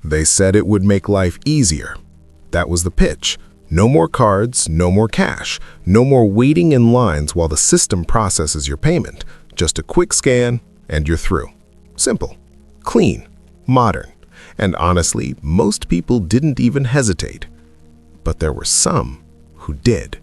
They said it would make life easier. That was the pitch. No more cards, no more cash, no more waiting in lines while the system processes your payment. Just a quick scan and you're through. Simple, clean, modern. And honestly, most people didn't even hesitate. But there were some who did.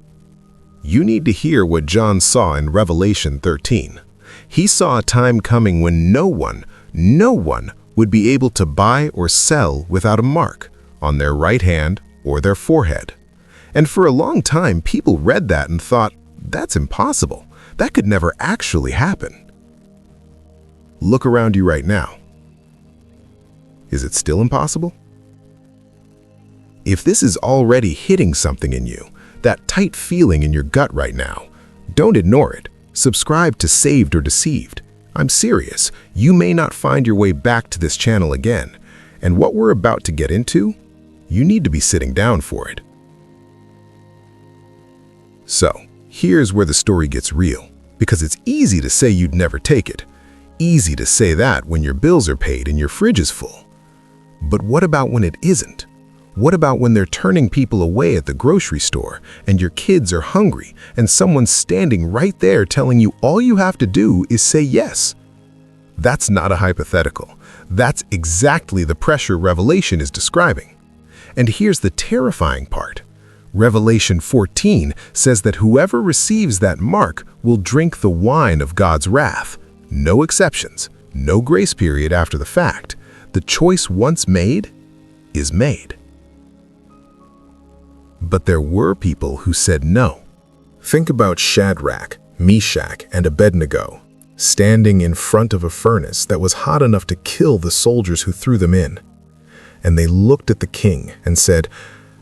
You need to hear what John saw in Revelation 13. He saw a time coming when no one would be able to buy or sell without a mark on their right hand or their forehead. And for a long time, people read that and thought, that's impossible. That could never actually happen. Look around you right now. Is it still impossible? If this is already hitting something in you, that tight feeling in your gut right now, don't ignore it. Subscribe to Saved or Deceived. I'm serious, you may not find your way back to this channel again. And what we're about to get into, you need to be sitting down for it. So, here's where the story gets real, because it's easy to say you'd never take it. Easy to say that when your bills are paid and your fridge is full. But what about when it isn't? What about when they're turning people away at the grocery store and your kids are hungry and someone's standing right there telling you all you have to do is say yes? That's not a hypothetical. That's exactly the pressure Revelation is describing. And here's the terrifying part. Revelation 14 says that whoever receives that mark will drink the wine of God's wrath. No exceptions, no grace period after the fact. The choice once made is made. But there were people who said no. Think about Shadrach, Meshach, and Abednego, standing in front of a furnace that was hot enough to kill the soldiers who threw them in. And they looked at the king and said,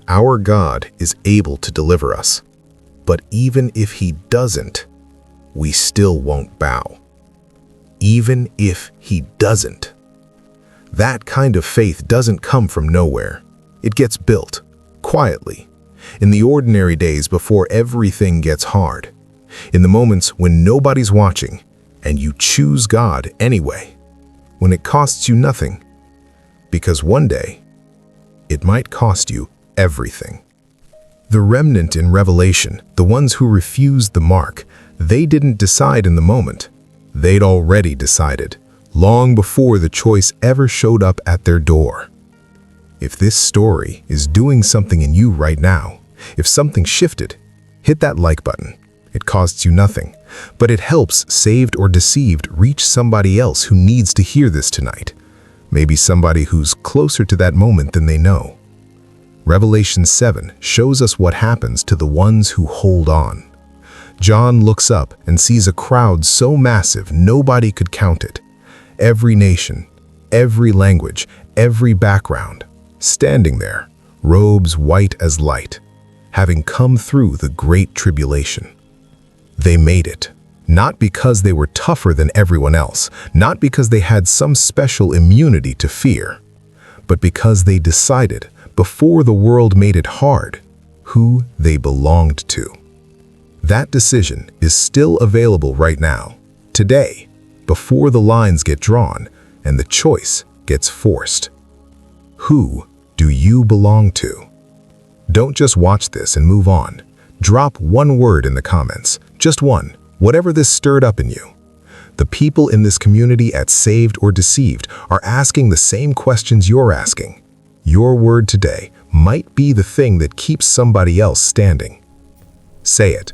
"Our God is able to deliver us. But even if he doesn't, we still won't bow." Even if he doesn't. That kind of faith doesn't come from nowhere. It gets built, quietly, in the ordinary days before everything gets hard, in the moments when nobody's watching and you choose God anyway, when it costs you nothing, because one day it might cost you everything. The remnant in Revelation, the ones who refused the mark, they didn't decide in the moment. They'd already decided, long before the choice ever showed up at their door. If this story is doing something in you right now, if something shifted, hit that like button. It costs you nothing, but it helps Saved or Deceived reach somebody else who needs to hear this tonight. Maybe somebody who's closer to that moment than they know. Revelation 7 shows us what happens to the ones who hold on. John looks up and sees a crowd so massive nobody could count it. Every nation, every language, every background, standing there, robes white as light, having come through the great tribulation. They made it, not because they were tougher than everyone else, not because they had some special immunity to fear, but because they decided, before the world made it hard, who they belonged to. That decision is still available right now, today, before the lines get drawn and the choice gets forced. Who do you belong to? Don't just watch this and move on. Drop one word in the comments, just one, whatever this stirred up in you. The people in this community at Saved or Deceived are asking the same questions you're asking. Your word today might be the thing that keeps somebody else standing. Say it.